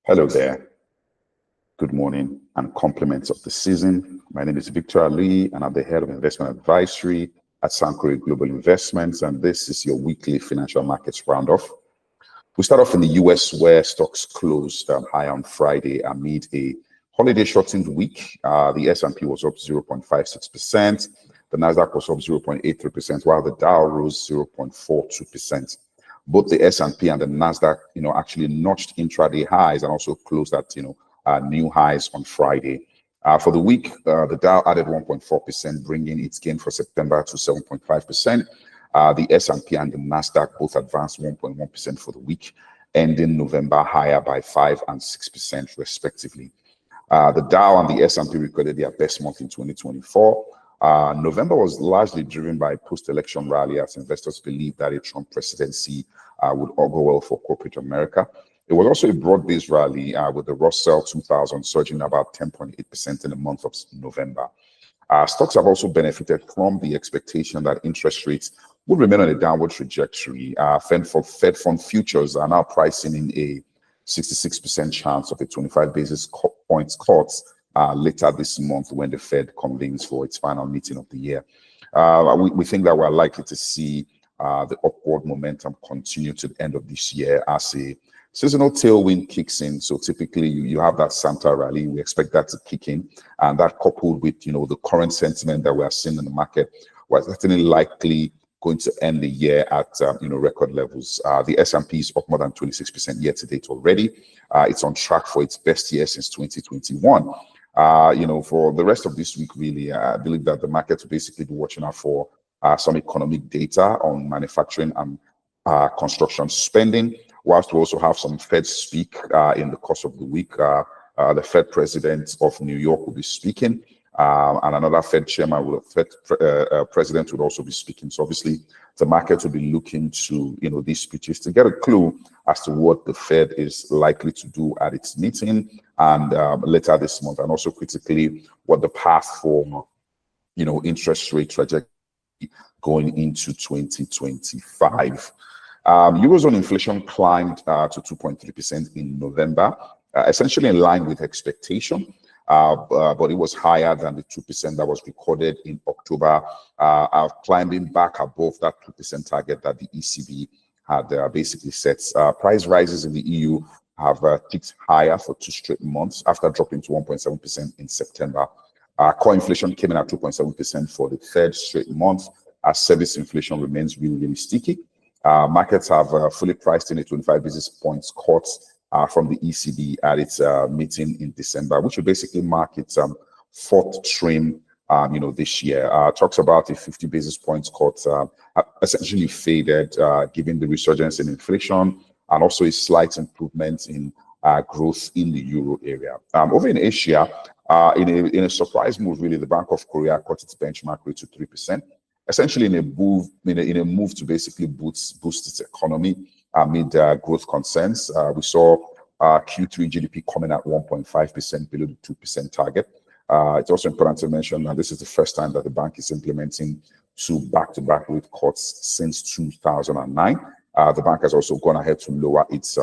Hello there. Good morning and compliments of the season. My name is Victor Ali, and I'm the head of investment advisory at Sankore Global Investments. And this is your weekly financial markets roundoff. We start off in the US, where stocks closed high on Friday amid a holiday shortened week. The S&P was up 0.56%. The Nasdaq was up 0.83%, while the Dow rose 0.42%. Both the S&P and the Nasdaq, actually notched intraday highs and also closed at, new highs on Friday. For the week, the Dow added 1.4%, bringing its gain for September to 7.5%. The S&P and the Nasdaq both advanced 1.1% for the week, ending November higher by 5 and 6% respectively. The Dow and the S&P recorded their best month in 2024. November was largely driven by post-election rally as investors believed that a Trump presidency would augur well for corporate America. It was also a broad-based rally with the Russell 2000 surging about 10.8% in the month of November. Stocks have also benefited from the expectation that interest rates would remain on a downward trajectory. Fed fund futures are now pricing in a 66% chance of a 25 basis points cut later this month when the Fed convenes for its final meeting of the year. We think that we're likely to see the upward momentum continue to the end of this year as a seasonal tailwind kicks in. So typically you have that Santa rally. We expect that to kick in, and that coupled with the current sentiment that we are seeing in the market, we're certainly likely going to end the year at record levels. The S&P is up more than 26% year to date already. It's on track for its best year since 2021. For the rest of this week, really, I believe that the market will basically be watching out for some economic data on manufacturing and construction spending, whilst we also have some Fed speak in the course of the week. The Fed president of New York will be speaking, and another Fed chairman, president would also be speaking. So obviously, the market will be looking to these speeches to get a clue as to what the Fed is likely to do at its meeting and later this month, and also critically what the path for interest rate trajectory going into 2025. Eurozone inflation climbed to 2.3% in November, essentially in line with expectation. But it was higher than the 2% that was recorded in October, climbing back above that 2% target that the ECB had basically set. Price rises in the EU have ticked higher for 2 straight months after dropping to 1.7% in September. Core inflation came in at 2.7% for the 3rd straight month, as service inflation remains really, really sticky. Markets have fully priced in a 25 basis points cut from the ECB at its meeting in December, which will basically mark its 4th trim, this year. Talks about a 50 basis points cut essentially faded, given the resurgence in inflation and also a slight improvement in growth in the euro area. Over in Asia, in a surprise move, really, the Bank of Korea cut its benchmark rate to 3%, essentially in a move to basically boost its economy amid growth concerns. We saw Q3 GDP coming at 1.5% below the 2% target. It's also important to mention that this is the first time that the bank is implementing 2 back-to-back rate cuts since 2009. The bank has also gone ahead to lower its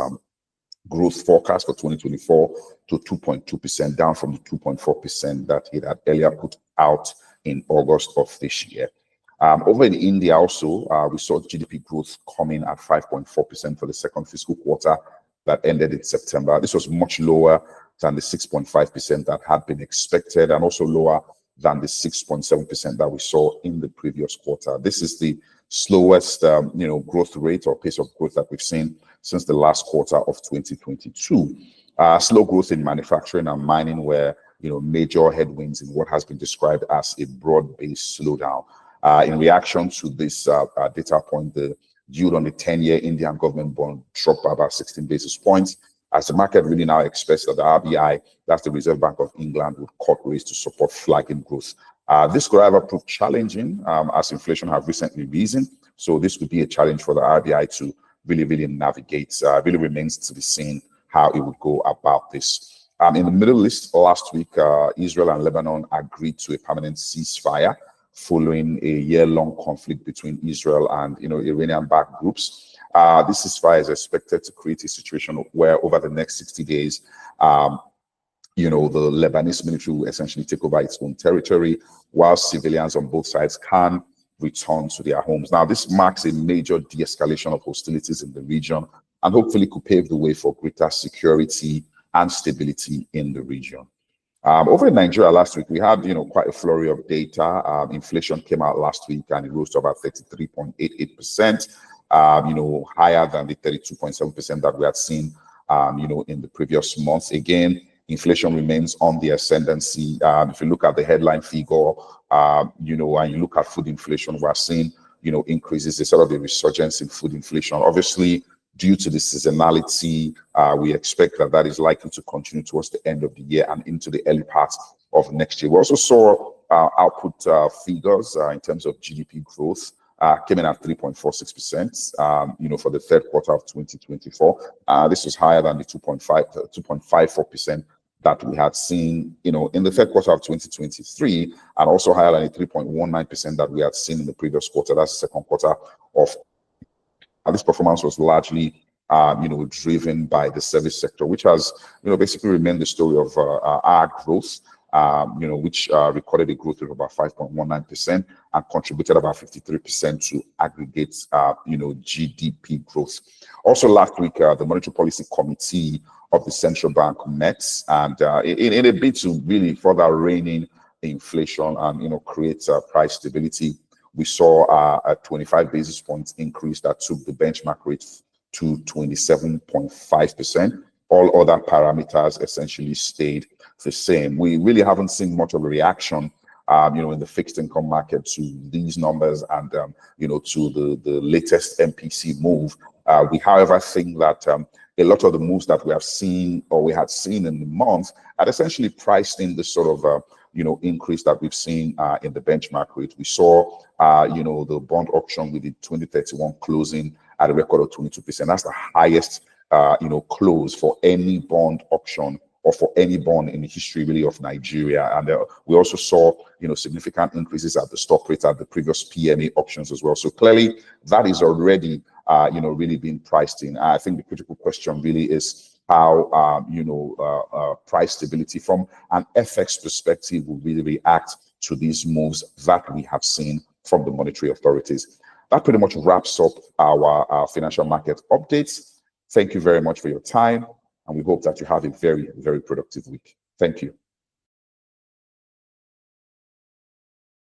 growth forecast for 2024 to 2.2%, down from the 2.4% that it had earlier put out in August of this year. Over in India also, we saw GDP growth coming at 5.4% for the 2nd fiscal quarter that ended in September. This was much lower than the 6.5% that had been expected, and also lower than the 6.7% that we saw in the previous quarter. This is the slowest, growth rate or pace of growth that we've seen since the last quarter of 2022. Slow growth in manufacturing and mining were, major headwinds in what has been described as a broad-based slowdown. In reaction to this data point, the yield on the 10-year Indian government bond dropped by about 16 basis points, as the market really now expects that the RBI, that's the Reserve Bank of England, would cut rates to support flagging growth. This could, however, prove challenging as inflation have recently risen. So this could be a challenge for the RBI to really navigate. Really remains to be seen how it would go about this. In the Middle East, last week, Israel and Lebanon agreed to a permanent ceasefire following a year-long conflict between Israel and Iranian-backed groups. This ceasefire is expected to create a situation where over the next 60 days, the Lebanese military will essentially take over its own territory, while civilians on both sides can return to their homes. Now, this marks a major de-escalation of hostilities in the region and hopefully could pave the way for greater security and stability in the region. Over in Nigeria last week, we had, quite a flurry of data. Inflation came out last week and it rose to about 33.88%, higher than the 32.7% that we had seen, in the previous months. Again, inflation remains on the ascendancy. If you look at the headline figure, and you look at food inflation, we're seeing, increases, a sort of a resurgence in food inflation. Obviously, due to the seasonality, we expect that is likely to continue towards the end of the year and into the early parts of next year. We also saw output figures in terms of GDP growth came in at 3.46%, for the third quarter of 2024. This was higher than the 2.54% that we had seen, in the third quarter of 2023, and also higher than the 3.19% that we had seen in the previous quarter. That's the second quarter of. This performance was largely, driven by the service sector, which has, basically remained the story of our growth, which recorded a growth rate of about 5.19% and contributed about 53% to aggregate, GDP growth. Also last week, the Monetary Policy Committee of the Central Bank met, and in a bid to really further rein in inflation and, create price stability, we saw a 25 basis points increase that took the benchmark rate to 27.5%. All other parameters essentially stayed the same. We really haven't seen much of a reaction, in the fixed income market to these numbers and, to the latest MPC move. We, however, think that a lot of the moves that we have seen or we had seen in the month had essentially priced in the sort of, increase that we've seen in the benchmark rate. We saw, the bond auction with the 2031 closing at a record of 22%. That's the highest, close for any bond auction or for any bond in the history really of Nigeria. And we also saw, significant increases at the stock rate at the previous PMA auctions as well. So clearly that is already, really being priced in. I think the critical question really is how, price stability from an FX perspective will really react to these moves that we have seen from the monetary authorities. That pretty much wraps up our financial market updates. Thank you very much for your time, and we hope that you have a very, very productive week. Thank you.